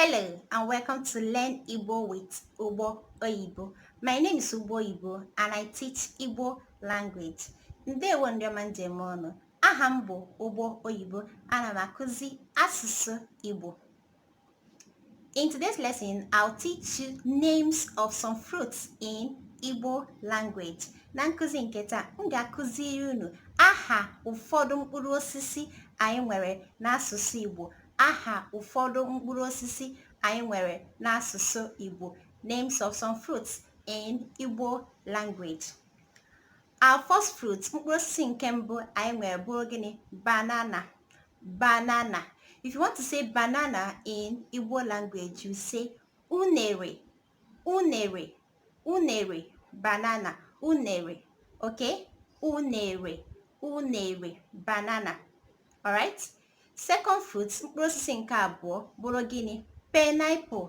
Hello and welcome to Learn Igbo with OYIBO. My name is OYIBO and I teach Igbo language. Ndewo ndị ọma njem ọnụ. Aha m bụ OYIBO. Ana m akụzi asụsụ Igbo. In today's lesson, I'll teach you names of some fruits in Igbo language. Na nkụzi nke taa, m ga-akụziri unu aha ụfọdụ mkpụrụ osisi anyị nwere n'asụsụ Igbo. Aha ụfọdụ mkpụrụ osisi anyị nwere n'asụsụ Igbo. Names of some fruits in Igbo language. Our first fruit, mkpụrụ osisi nke mbụ anyị nwere bụrụ gịnị? Banana. Banana. If you want to say banana in Igbo language, you say unere. Unere. Unere. Banana. Unere. Okay? Unere. Unere. Banana. Alright? Second fruit, mkpụrụ osisi nke abụọ bụrụ gịnị? Pineapple.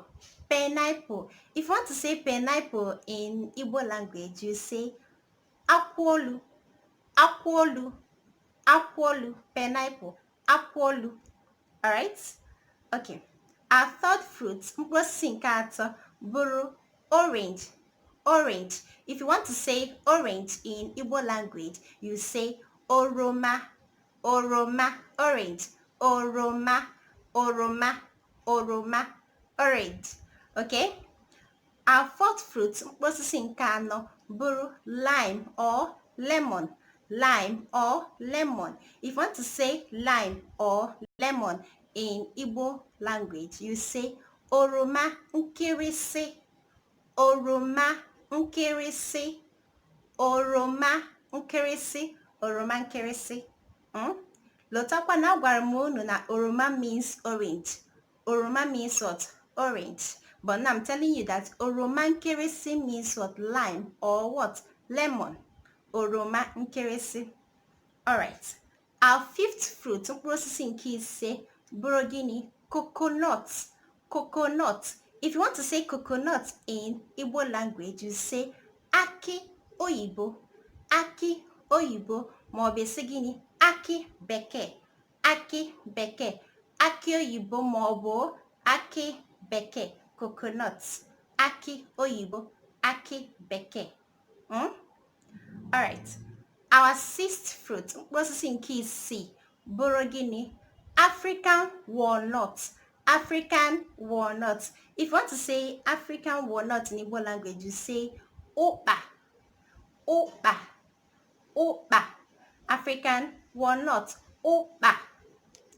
Pineapple. If you want to say pineapple in Igbo language, you say akwolu. Akwolu. Akwolu. Pineapple. Akwolu. Alright? Okay. Our third fruit, mkpụrụ osisi nke atọ bụrụ orange. Orange. If you want to say orange in Igbo language, you say oroma. Oroma. Orange. Oroma, oroma, oroma, orange. Okay? Our fourth fruit, mkpụrụ osisi nke anọ bụrụ lime or lemon. Lime or lemon. If you want to say lime or lemon in Igbo language, you say oroma nkịrịsị. Oroma nkịrịsị. Oroma nkịrịsị. Oroma nkịrịsị. Lotakwa na agwara m unu na oroma means orange. Oroma means what? Orange. But now I'm telling you that oroma nkịrịsị means what? Lime or what? Lemon. Oroma nkịrịsị. Alright. Our fifth fruit, mkpụrụ osisi nke ise, bụrụ gịnị? Coconut. Coconut. If you want to say coconut in Igbo language, you say aki oyibo. Aki oyibo. Ma ọ bụ esi gịnị? Aki bekee. Aki bekee. Aki oyibo ma ọ bụ aki bekee. Coconut. Aki oyibo. Aki bekee. Alright. Our sixth fruit, mkpụrụ osisi nke isii, bụrụ gịnị? African walnut. African walnut. If you want to say African walnut in Igbo language, you say Ukpa. Ukpa. Ukpa. African walnut. Ukpa.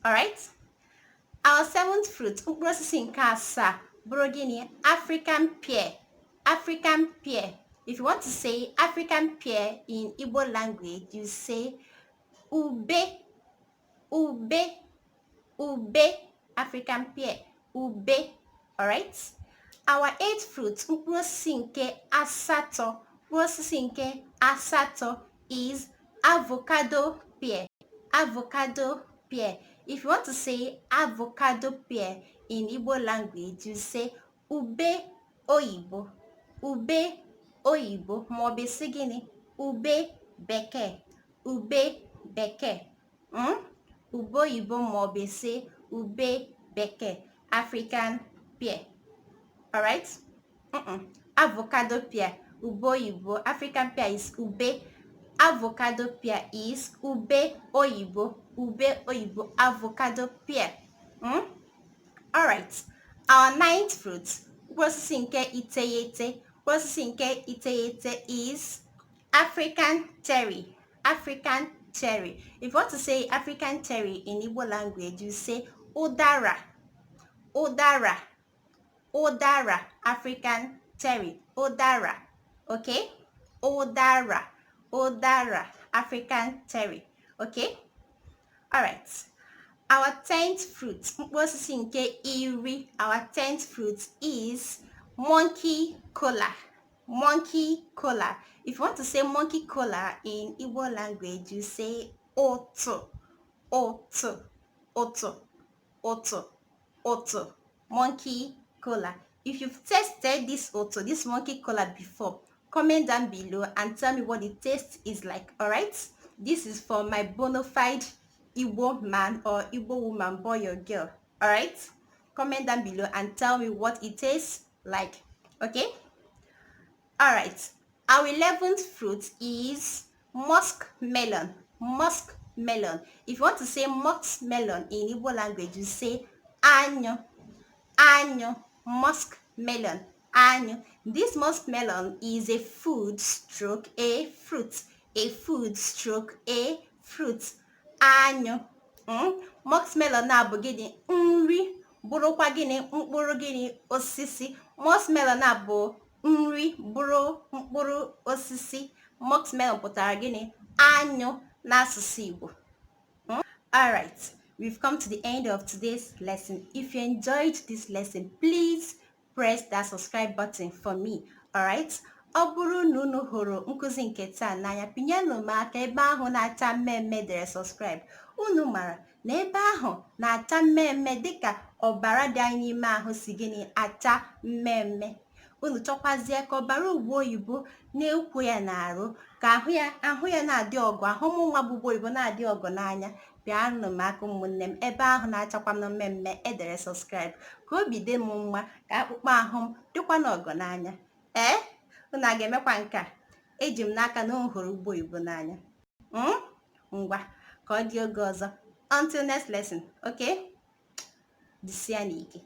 Alright? Our seventh fruit, mkpụrụ osisi nke asaa, bụrụ gịnị? African pear. African pear. If you want to say African pear in Igbo language, you say ube. Ube. Ube. African pear. Ube. Alright? Our eighth fruit, mkpụrụ osisi nke asatọ, mkpụrụ osisi nke asatọ is avocado pear. Avocado pear. If you want to say avocado pear in Igbo language, you say ube oyibo. Ube oyibo. Ma ọ bụ esi gịnị? Ube bekee. Ube bekee. Ube oyibo ma ọ bụ esi ube bekee. African pear. Alright? Avocado pear. Ube oyibo. African pear is ube. Avocado pear is ube oyibo. Ube oyibo. Avocado pear. Alright. Our ninth fruit, mkpụrụ osisi nke iteghete. Mkpụrụ osisi nke iteghete is African cherry. African cherry. If you want to say African cherry in Igbo language, you say Udara. Udara. Udara. African cherry. Udara. Okay? Udara. Udara. African cherry. Okay? Alright. Our 10th fruit, mkpụrụ osisi nke iri. Our 10th fruit is monkey kola. Monkey kola. If you want to say monkey kola in Igbo language, you say oto. Oto. Oto. Oto. Oto. Monkey kola. If you've tasted this oto, this monkey kola before, comment down below and tell me what the taste is like. Alright? This is for my bona fide Igbo man or Igbo woman, boy or girl. Alright? comment down below and tell me what it tastes like. Okay? Alright. Our 11th fruit is musk melon. Musk melon. If you want to say musk melon in Igbo language, you say anyo. Anyo. Musk melon. Anyo. This musk melon is a food stroke a fruit. A food stroke a fruit. Anyo. Musk melon na-abụ gịnị? Nri. Bụrụkwa gịnị? Mkpụrụ gịnị? Osisi. Musk melon na-abụ nri bụrụ mkpụrụ osisi. Musk melon pụtara gịnị? Anyụ n'asụsụ Igbo. Alright, we've come to the end of today's lesson. If you enjoyed this lesson, please press that subscribe button for me. Alright? Ọ bụrụ na unu hụrụ nkụzi nke taa n'anya, pinyenụ m aka ebe ahụ na-acha mmemme dere subscribe. Unu mara na ebe ahụ na-acha mmemme dịka ọbara dị anyị n'ime ahụ si gịnị acha mmemme. Unu chọkwazie ka ọbara ugbo oyibo na-ekwo ya n'arụ, ka ahụ ya na-adị ọgụ, ahụ m nwa bụ ugbo oyibo na-adị ọgụ n'anya. Bịanụ m aka ụmụnne m ebe ahụ na-achakwa m mmemme edere subscribe, ka obi dị m mma, ka akpụkpọ ahụ m dịkwa n'ọgụ n'anya. Unu a ga-emekwa nke a? Eji m n'aka na unu hụrụ ugbo oyibo n'anya. Ngwa ka ọ dị oge ọzọ. Until next lesson, okay? Dịsịa n'ike.